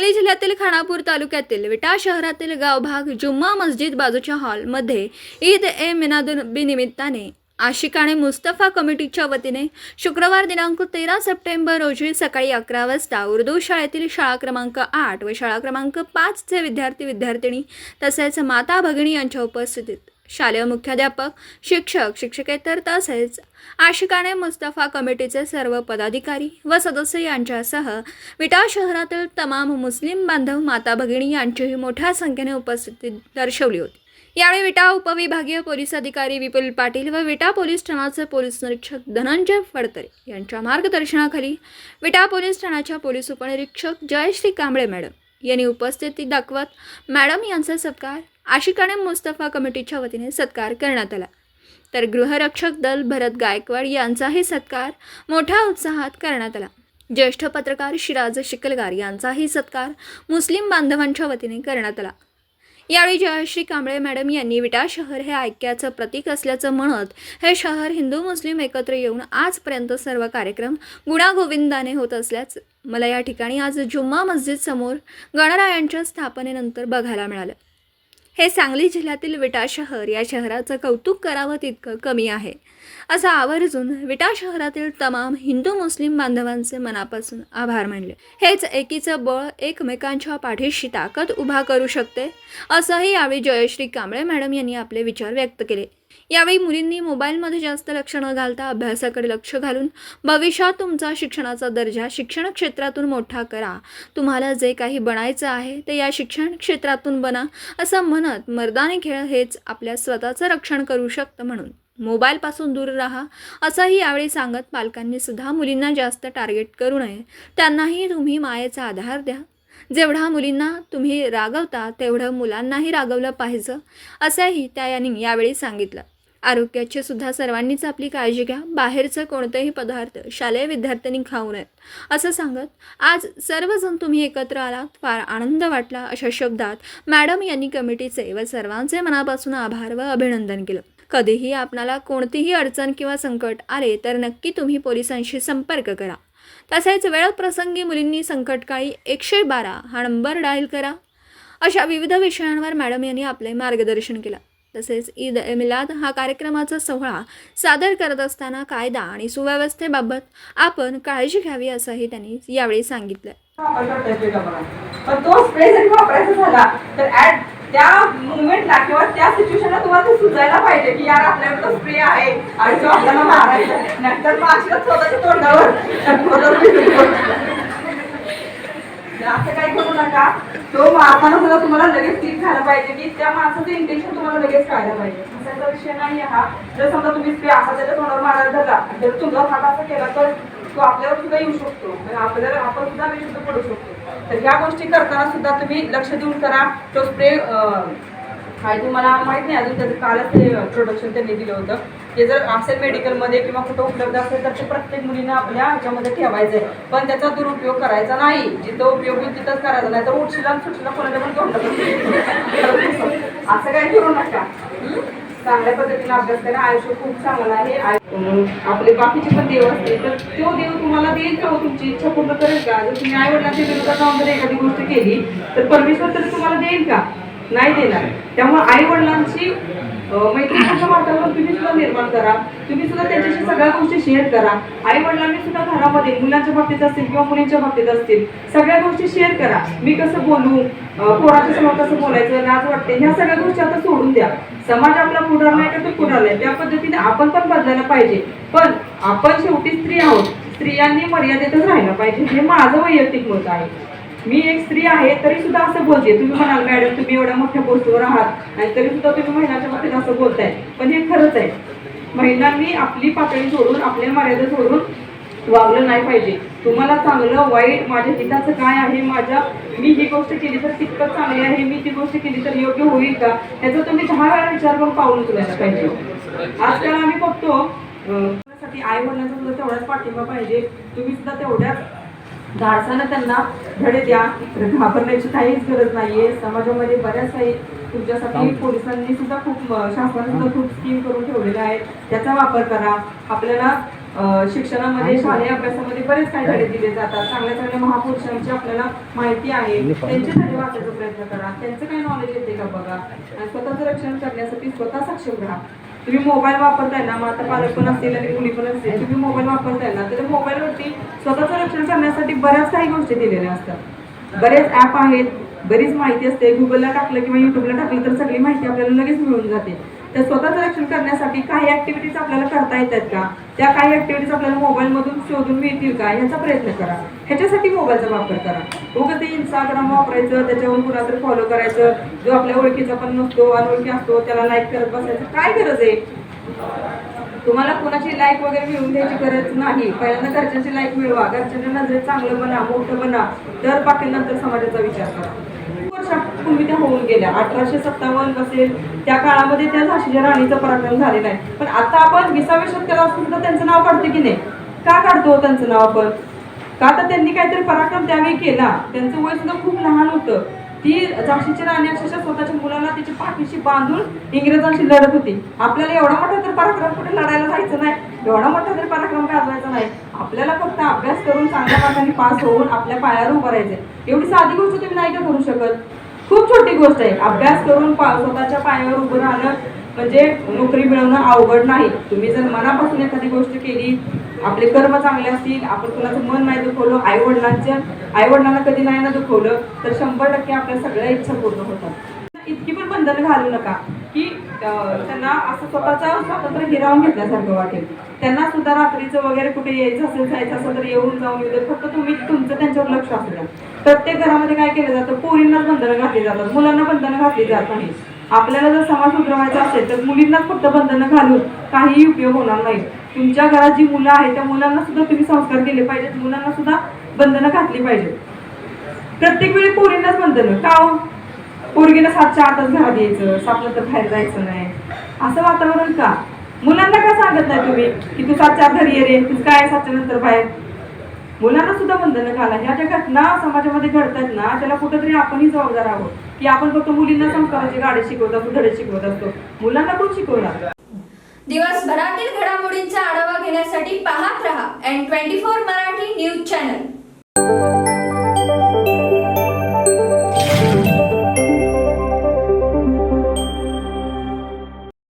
सांगली जिल्ह्यातील खानापूर तालुक्यातील विटा शहरातील गावभाग जुम्मा मस्जिद बाजूच्या हॉलमध्ये ईद ए मिलादुन्नबी निमित्ताने आशिकाने मुस्तफा कमिटीच्या वतीने शुक्रवार दिनांक 13 सप्टेंबर रोजी सकाळी 11 वाजता उर्दू शाळेतील शाळा क्रमांक 8 व शाळा क्रमांक 5 चे विद्यार्थी तसेच माता भगिनी यांच्या उपस्थितीत शालेय मुख्याध्यापक शिक्षकेतर तसेच आशिकाने मुस्तफा कमिटीचे सर्व पदाधिकारी व सदस्य यांच्यासह विटा शहरातील तमाम मुस्लिम बांधव माता भगिनी यांचीही मोठ्या संख्येने उपस्थिती दर्शवली होती। यावेळी विटा उपविभागीय पोलीस अधिकारी विपुल पाटील व विटा पोलीस ठाण्याचे पोलीस निरीक्षक धनंजय फडतरे यांच्या मार्गदर्शनाखाली विटा पोलीस ठाण्याच्या पोलीस उपनिरीक्षक जयश्री कांबळे मॅडम यांनी उपस्थिती दाखवत मॅडम यांचा सत्कार आशिकाने मुस्तफा कमिटीच्या वतीने सत्कार करण्यात आला। तर गृहरक्षक दल भरत गायकवाड यांचाही सत्कार मोठ्या उत्साहात करण्यात आला। ज्येष्ठ पत्रकार शिराज शिकलगार यांचाही सत्कार मुस्लिम बांधवांच्या वतीने करण्यात आला। यावेळी जयश्री कांबळे मॅडम यांनी विटा शहर हे ऐक्याचं प्रतीक असल्याचं म्हणत हे शहर हिंदू मुस्लिम एकत्र येऊन आजपर्यंत सर्व कार्यक्रम गुण्यागोविंदाने होत असल्याचं मला या ठिकाणी आज जुम्मा मस्जिद समोर गणरायांच्या स्थापनेनंतर बघायला मिळालं। हे सांगली जिल्ह्यातील विटा शहर या शहराचं कौतुक करावं तितकं कमी आहे असं आवर्जून विटा शहरातील तमाम हिंदू मुस्लिम बांधवांचे मनापासून आभार मानले। हेच एकीचं बळ एकमेकांच्या पाठीशी ताकद उभा करू शकते असंही यावेळी जयश्री कांबळे मॅडम यांनी आपले विचार व्यक्त केले। यावेळी मुलींनी मोबाईलमध्ये जास्त लक्ष न घालता अभ्यासाकडे लक्ष घालून भविष्यात तुमचा शिक्षणाचा दर्जा शिक्षण क्षेत्रातून मोठा करा। तुम्हाला जे काही बनायचं आहे ते या शिक्षण क्षेत्रातून बना असं म्हणत मर्दानी खेळ हेच आपल्या स्वतःचं रक्षण करू शकतं म्हणून मोबाईलपासून दूर राहा असंही यावेळी सांगत पालकांनी सुद्धा मुलींना जास्त टार्गेट करू नये, त्यांनाही तुम्ही मायेचा आधार द्या। जेवढा मुलींना तुम्ही रागवता तेवढं मुलांनाही रागवलं पाहिजे असंही त्या यांनी यावेळी सांगितलं। आरोग्याची सुद्धा सर्वांनीच आपली काळजी घ्या, बाहेरचं कोणतेही पदार्थ शालेय विद्यार्थ्यांनी खाऊ नयेत असं सांगत आज सर्वजण तुम्ही एकत्र आलात फार आनंद वाटला अशा शब्दात मॅडम यांनी कमिटीचे व सर्वांचे मनापासून आभार व अभिनंदन केलं। कधीही आपणाला कोणतीही अडचण किंवा संकट आले तर नक्की तुम्ही पोलिसांशी संपर्क करा। तसेच वेळप्रसंगी मुलींनी संकटकाळी 112 हा नंबर डायल करा। अशा विविध विषयांवर मॅडम यांनी आपले मार्गदर्शन केलं। तसेच ईद ए मिलाद हा कार्यक्रमाचा सोहळा सादर करत असताना कायदा आणि सुव्यवस्थेबाबत आपण काळजी घ्यावी असंही त्यांनी यावेळी सांगितलं। पण तो स्प्रे जरी वापरायचा झाला तर ऍट त्या मुवमेंटला किंवा त्या सिच्युएशनला तुम्हाला सुचायला पाहिजे की यार आपल्याकडे तो स्प्रे आहे आणि तो आपल्याला मारायचा नाहीतर मागच्या स्वतःच्या तोंडावर असं काही करू नका। तो मारताना सुद्धा तुम्हाला लगेच ठीक झालं पाहिजे की त्या माणसाचं इंटेन्शन तुम्हाला लगेच कळायला पाहिजे। असा विषय नाही हा। जर समजा तुम्ही स्प्रे असा त्याच्या तोंडावर मारायला धरला जर तुमचा हात असा केला तर तो आपल्यावर सुद्धा येऊ शकतो, आपल्याला आपण सुद्धा विषुद्ध पडू शकतो। तर ह्या गोष्टी करताना सुद्धा तुम्ही लक्ष देऊन करा। तो स्प्रे काय तुम्हाला माहित नाही अजून त्याचं कालच ते प्रोडक्शन त्यांनी दिलं होतं। ते जर असेल मेडिकलमध्ये किंवा कुठं उपलब्ध असेल तर ते प्रत्येक मुलींना आपल्या ह्याच्यामध्ये ठेवायचं आहे, पण त्याचा दुरुपयोग करायचा नाही। जिथं उपयोग होईल तिथंच करायचा नाही तर उठशीला सुटशीला कोणाच्या पण तोंडात असं काही करू नका। चांगल्या पद्धतीने अभ्यास करा। आयुष्य खूप चांगलं आहे। आपले बाकीचे पण देव असते तर तो देव तुम्हाला देईल का तुमची इच्छा पूर्ण करेल का? जर तुम्ही आई वडिलांच्या विरोधात जाऊन जर एखादी गोष्ट केली तर परमेश्वर तरी तुम्हाला देईल का? नाही देणार। त्यामुळे आई वडिलांची मैत्रीचं वातावरण तुम्ही सुद्धा निर्माण करा। तुम्ही सुद्धा त्यांच्याशी सगळ्या गोष्टी शेअर करा। आई वडिलांनी सुद्धा घरामध्ये मुलांच्या बाबतीत असतील किंवा मुलींच्या बाबतीत असतील सगळ्या गोष्टी शेअर करा। मी कसं बोलू, पोराच्या समोर कसं बोलायचं, लाज वाटते, ह्या सगळ्या गोष्टी आता सोडून द्या। समाज आपला पुढार नाही का तो पुढार आहे, त्या पद्धतीने आपण पण बदलायला पाहिजे। पण आपण शेवटी स्त्री आहोत, स्त्रियांनी मर्यादेतच राहायला पाहिजे हे माझं वैयक्तिक मत आहे। मी एक स्त्री आहे तरी सुद्धा असं बोलते। तुम्ही म्हणाल मॅडम तुम्ही एवढ्या मोठ्या पोस्टवर आहात आणि तरी सुद्धा तुम्ही महिलांच्या बाबतीत असं बोलताय, पण हे खरंच आहे। महिलांनी आपली पातळी सोडून आपल्या मर्यादा सोडून वागलं नाही पाहिजे। तुम्हाला चांगलं वाईट माझ्या हिताचं काय आहे, मी ही गोष्ट केली तर कितपत चांगली आहे, मी ती गोष्ट केली तर योग्य होईल का, ह्याचा तुम्ही 10 वेळा विचार करून पाऊल उचलायला पाहिजे। आजकाल आम्ही बघतो आई वडिलांचा सुद्धा तेवढाच पाठिंबा पाहिजे। तुम्ही सुद्धा तेवढ्याच धाडसानं त्यांना धडे द्या। घाबरण्याची काहीच गरज नाहीये। समाजामध्ये बऱ्याच काही तुमच्यासाठी पोलिसांनी सुद्धा खूप शासनाने सुद्धा खूप स्कीम करून ठेवलेल्या आहेत, त्याचा वापर करा। आपल्याला शिक्षणामध्ये शालेय अभ्यासामध्ये बरेच काही धडे दिले जातात. चांगल्या चांगल्या महापुरुषांची आपल्याला माहिती आहे, त्यांचे धडे वाचायचा प्रयत्न करा. त्यांचं काही नॉलेज येते का बघा, आणि स्वतःचं रक्षण करण्यासाठी स्वतः सक्षम राहा. तुम्ही मोबाईल वापरताय ना, मग आता पालक पण असतील आणि मुली पण असतील, तुम्ही मोबाईल वापरताय ना, तर मोबाईलवरती स्वतःचं रक्षण करण्यासाठी बऱ्याच काही गोष्टी दिलेल्या असतात. बरेच ऍप आहेत, बरीच माहिती असते. गुगलला टाकलं किंवा युट्यूबला टाकलं तर सगळी माहिती आपल्याला लगेच मिळून जाते. तर स्वतःचं रक्षण करण्यासाठी काही ऍक्टिव्हिटीज आपल्याला करता येतात का, त्या काही ऍक्टिव्हिटीज आपल्याला मोबाईलमधून शोधून मिळतील का, याचा प्रयत्न करा. ह्याच्यासाठी मोबाईलचा वापर करा. उगाच ते इंस्टाग्राम वापरायचं, त्याच्यावर कुणाला फॉलो करायचं, जो आपल्या ओळखीचा पण नसतो, अनोळखी असतो, त्याला लाईक करत बसायचं काय गरज आहे. तुम्हाला कोणाची लाईक वगैरे मिळवून घ्यायची गरज नाही. पहिल्यांदा घरच्यांची लाईक मिळवा, घरच्यांच्या नजरेत चांगलं बना, मोठं बना, तर बाकी नंतर समाजाचा विचार करा. वर्षापूर्वी त्या होऊन गेल्या, 1857 असेल त्या काळामध्ये त्या झाशीच्या राणीचा पराक्रम झालेला आहे. पण आता आपण 20व्या शतकात असून सुद्धा त्यांचं नाव काढतो की नाही. का काढतो त्यांचं नाव आपण? का तर त्यांनी काहीतरी पराक्रम त्यावेळी केला. त्यांचं वय सुद्धा खूप लहान होतं. ती झाशीची राणी अक्षरशः स्वतःच्या मुलाला तिच्या पाठीशी बांधून इंग्रजांशी लढत होती. आपल्याला एवढा मोठा तर पराक्रम कुठे लढायला जायचं नाही, एवढा मोठा तरी पराक्रम गाजवायचा नाही. आपल्याला फक्त अभ्यास करून चांगल्या मार्कांनी पास होऊन आपल्या पायावर उभं राहायचंय. एवढी साधी गोष्ट तुम्ही नाही का करू शकत? खूप छोटी गोष्ट आहे. अभ्यास करून स्वतःच्या पायावर उभं राहणं म्हणजे नोकरी मिळवणं अवघड नाही. तुम्ही जर मनापासून एखादी गोष्ट केली, आपले कर्म चांगले असतील, आपण कुणाचं मन नाही दुखवलं, आईवडिलांना कधी नाही ना दुखवलं, तर 100% आपल्या सगळ्या इच्छा पूर्ण होतात. इतकी पण बंधनं घालू नका की त्यांना असं स्वतःचं स्वातंत्र्य हिरावून घेतल्यासारखं वाटेल. त्यांना सुद्धा रात्रीचं वगैरे कुठे यायचं असेल, जायचं असेल तर येऊन जाऊन येऊ दे. फक्त तुम्ही तुमचं त्यांच्यावर लक्ष असू द्या. प्रत्येक घरामध्ये काय केलं जातं, पोरींनाच बंधनं घातली जातात, मुलांना बंधनं घातली जात नाही. आपल्याला जर समाज सुधारायचा असेल तर मुलींनाच फक्त बंधनं घालून काहीही उपयोग होणार नाही. तुमच्या घरात जी मुलं आहेत त्या मुलांना सुद्धा तुम्ही संस्कार केले पाहिजेत, मुलांना सुद्धा बंधनं घातली पाहिजेत. प्रत्येक वेळी पोरींनाच बंधनं का हो? पोरगीला 7च्या आतच घरात यायचं, 7ला तर बाहेर जायचं नाही, असं वातावरण का? मुलांना का सांगत नाही तुम्ही की तू 7च्या आत घरी ये रे, तू काय 7च्या नंतर बाहेर? मुलांना सुद्धा बंधनं घाला. ह्या ज्या घटना समाजामध्ये घडतात ना, त्याला कुठेतरी आपणही जबाबदार आहोत की आपण फक्त मुलींना संस्काराचे गाडे शिकवत असतो, धडे शिकवत असतो. मुलांना कोण शिकवणार? दिवसभरातील घडामोडींचा आढावा घेण्यासाठी पाहत रहा N24 मराठी न्यूज चॅनल.